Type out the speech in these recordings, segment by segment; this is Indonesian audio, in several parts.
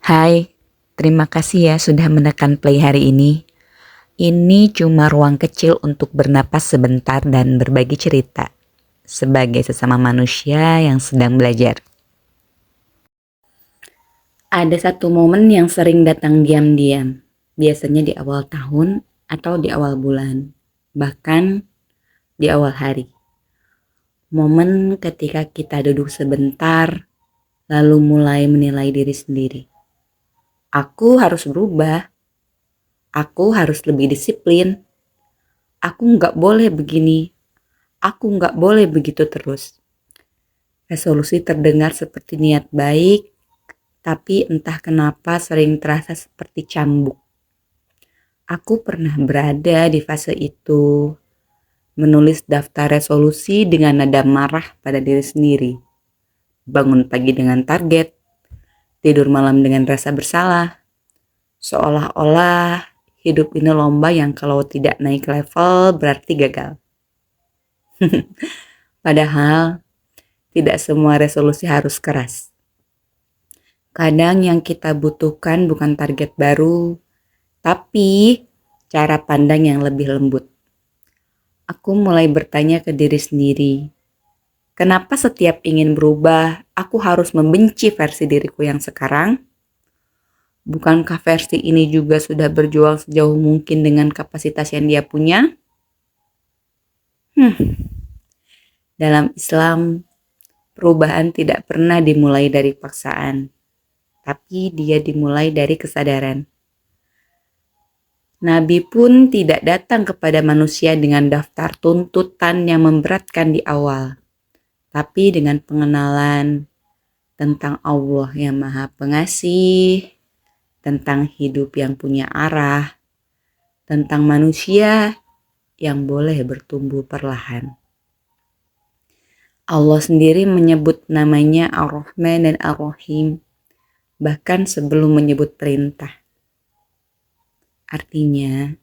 Hai, terima kasih ya sudah menekan play hari ini. Ini cuma ruang kecil untuk bernapas sebentar dan berbagi cerita sebagai sesama manusia yang sedang belajar. Ada satu momen yang sering datang diam-diam, biasanya di awal tahun atau di awal bulan, bahkan di awal hari. Momen ketika kita duduk sebentar, lalu mulai menilai diri sendiri. Aku harus berubah, aku harus lebih disiplin, aku nggak boleh begini, aku nggak boleh begitu terus. Resolusi terdengar seperti niat baik, tapi entah kenapa sering terasa seperti cambuk. Aku pernah berada di fase itu, menulis daftar resolusi dengan nada marah pada diri sendiri. Bangun pagi dengan target, tidur malam dengan rasa bersalah. Seolah-olah hidup ini lomba yang kalau tidak naik level berarti gagal. Padahal tidak semua resolusi harus keras. Kadang yang kita butuhkan bukan target baru, tapi cara pandang yang lebih lembut. Aku mulai bertanya ke diri sendiri, kenapa setiap ingin berubah, aku harus membenci versi diriku yang sekarang? Bukankah versi ini juga sudah berjuang sejauh mungkin dengan kapasitas yang dia punya? Dalam Islam, perubahan tidak pernah dimulai dari paksaan, tapi dia dimulai dari kesadaran. Nabi pun tidak datang kepada manusia dengan daftar tuntutan yang memberatkan di awal, tapi dengan pengenalan tentang Allah yang Maha Pengasih, tentang hidup yang punya arah, tentang manusia yang boleh bertumbuh perlahan. Allah sendiri menyebut namanya Ar-Rahman dan Ar-Rahim, bahkan sebelum menyebut perintah. Artinya,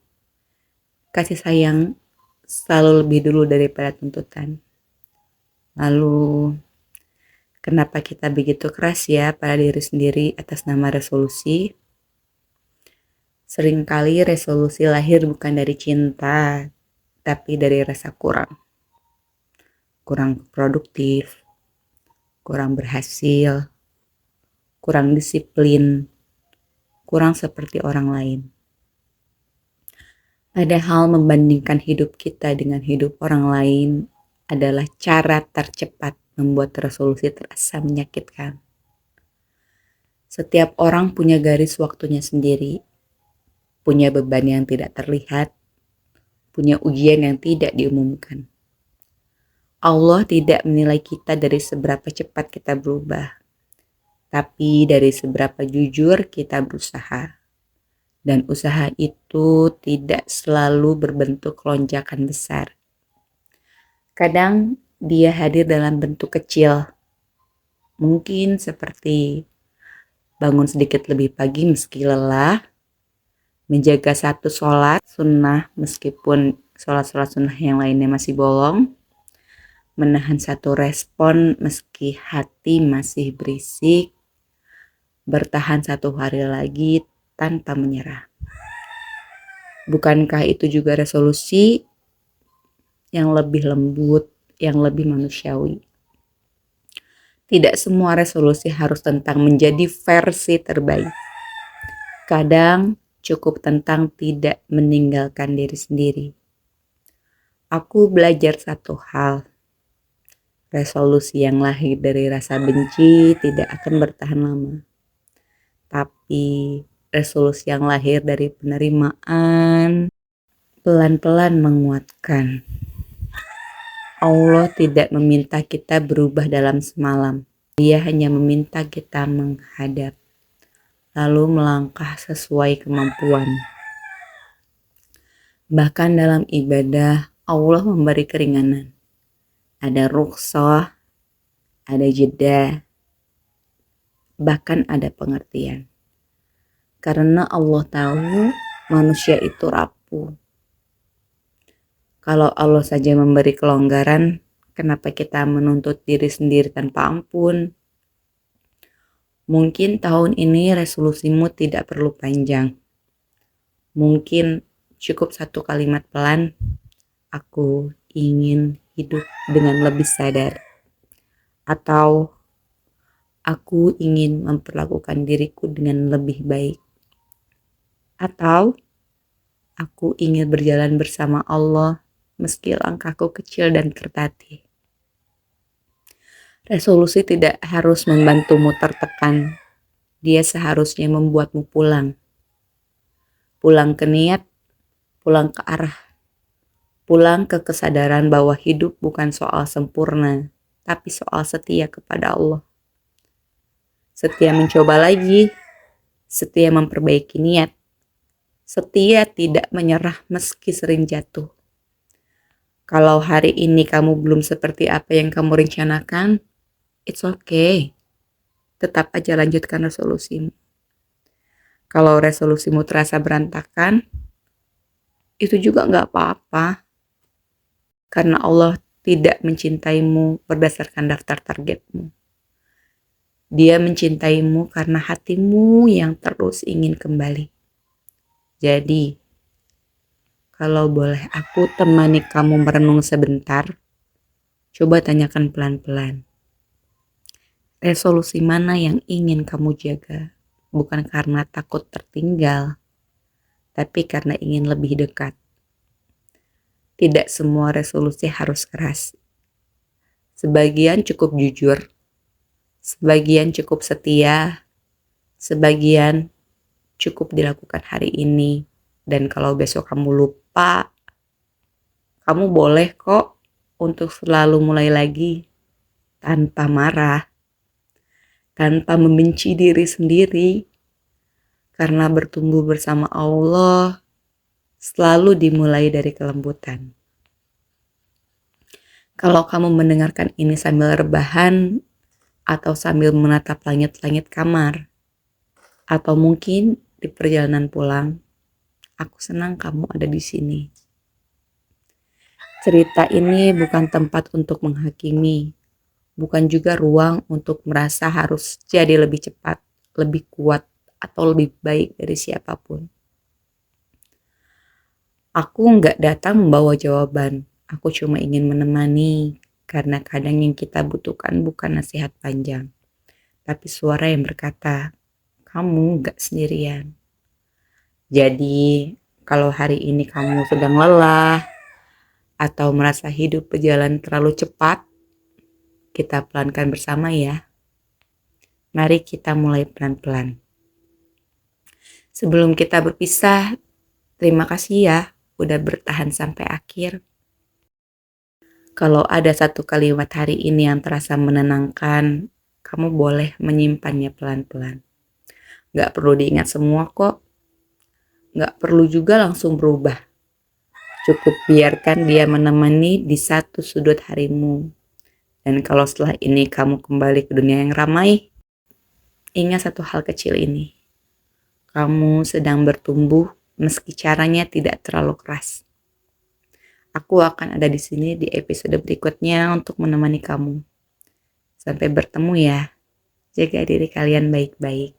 kasih sayang selalu lebih dulu daripada tuntutan. Lalu, kenapa kita begitu keras ya pada diri sendiri atas nama resolusi? Seringkali resolusi lahir bukan dari cinta, tapi dari rasa kurang. Kurang produktif, kurang berhasil, kurang disiplin, kurang seperti orang lain. Padahal membandingkan hidup kita dengan hidup orang lain adalah cara tercepat membuat resolusi terasa menyakitkan. Setiap orang punya garis waktunya sendiri, punya beban yang tidak terlihat, punya ujian yang tidak diumumkan. Allah tidak menilai kita dari seberapa cepat kita berubah, tapi dari seberapa jujur kita berusaha. Dan usaha itu tidak selalu berbentuk lonjakan besar. Kadang dia hadir dalam bentuk kecil, mungkin seperti bangun sedikit lebih pagi meski lelah, menjaga satu sholat sunnah meskipun sholat-sholat sunnah yang lainnya masih bolong, menahan satu respon meski hati masih berisik, bertahan satu hari lagi tanpa menyerah. Bukankah itu juga resolusi yang lebih lembut, yang lebih manusiawi? Tidak semua resolusi harus tentang menjadi versi terbaik. Kadang cukup tentang tidak meninggalkan diri sendiri. Aku belajar satu hal. Resolusi yang lahir dari rasa benci tidak akan bertahan lama. Tapi resolusi yang lahir dari penerimaan pelan-pelan menguatkan. Allah tidak meminta kita berubah dalam semalam. Dia hanya meminta kita menghadap, lalu melangkah sesuai kemampuan. Bahkan dalam ibadah, Allah memberi keringanan. Ada rukhsah, ada jeda, bahkan ada pengertian. Karena Allah tahu manusia itu rapuh. Kalau Allah saja memberi kelonggaran, kenapa kita menuntut diri sendiri tanpa ampun? Mungkin tahun ini resolusimu tidak perlu panjang. Mungkin cukup satu kalimat pelan, aku ingin hidup dengan lebih sadar. Atau aku ingin memperlakukan diriku dengan lebih baik. Atau aku ingin berjalan bersama Allah meski langkahku kecil dan tertatih. Resolusi tidak harus membantumu tertekan. Dia seharusnya membuatmu pulang. Pulang ke niat, pulang ke arah. Pulang ke kesadaran bahwa hidup bukan soal sempurna, tapi soal setia kepada Allah. Setia mencoba lagi, setia memperbaiki niat, setia tidak menyerah meski sering jatuh. Kalau hari ini kamu belum seperti apa yang kamu rencanakan, it's okay. Tetap aja lanjutkan resolusimu. Kalau resolusimu terasa berantakan, itu juga gak apa-apa. Karena Allah tidak mencintaimu berdasarkan daftar targetmu. Dia mencintaimu karena hatimu yang terus ingin kembali. Jadi, kalau boleh aku temani kamu merenung sebentar, coba tanyakan pelan-pelan. Resolusi mana yang ingin kamu jaga? Bukan karena takut tertinggal, tapi karena ingin lebih dekat. Tidak semua resolusi harus keras. Sebagian cukup jujur, sebagian cukup setia, sebagian cukup dilakukan hari ini. Dan kalau besok kamu lupa, kamu boleh kok untuk selalu mulai lagi tanpa marah, tanpa membenci diri sendiri. Karena bertumbuh bersama Allah selalu dimulai dari kelembutan. Kalau kamu mendengarkan ini sambil rebahan, atau sambil menatap langit-langit kamar, atau mungkin di perjalanan pulang, aku senang kamu ada di sini. Cerita ini bukan tempat untuk menghakimi, bukan juga ruang untuk merasa harus jadi lebih cepat, lebih kuat, atau lebih baik dari siapapun. Aku nggak datang membawa jawaban, aku cuma ingin menemani, karena kadang yang kita butuhkan bukan nasihat panjang, tapi suara yang berkata, kamu nggak sendirian. Jadi, kalau hari ini kamu sedang lelah, atau merasa hidup berjalan terlalu cepat, kita pelankan bersama ya. Mari kita mulai pelan-pelan. Sebelum kita berpisah, terima kasih ya udah bertahan sampai akhir. Kalau ada satu kalimat hari ini yang terasa menenangkan, kamu boleh menyimpannya pelan-pelan. Gak perlu diingat semua kok. Gak perlu juga langsung berubah. Cukup biarkan dia menemani di satu sudut harimu. Dan kalau setelah ini kamu kembali ke dunia yang ramai, ingat satu hal kecil ini. Kamu sedang bertumbuh meski caranya tidak terlalu keras. Aku akan ada di sini di episode berikutnya untuk menemani kamu. Sampai bertemu ya. Jaga diri kalian baik-baik.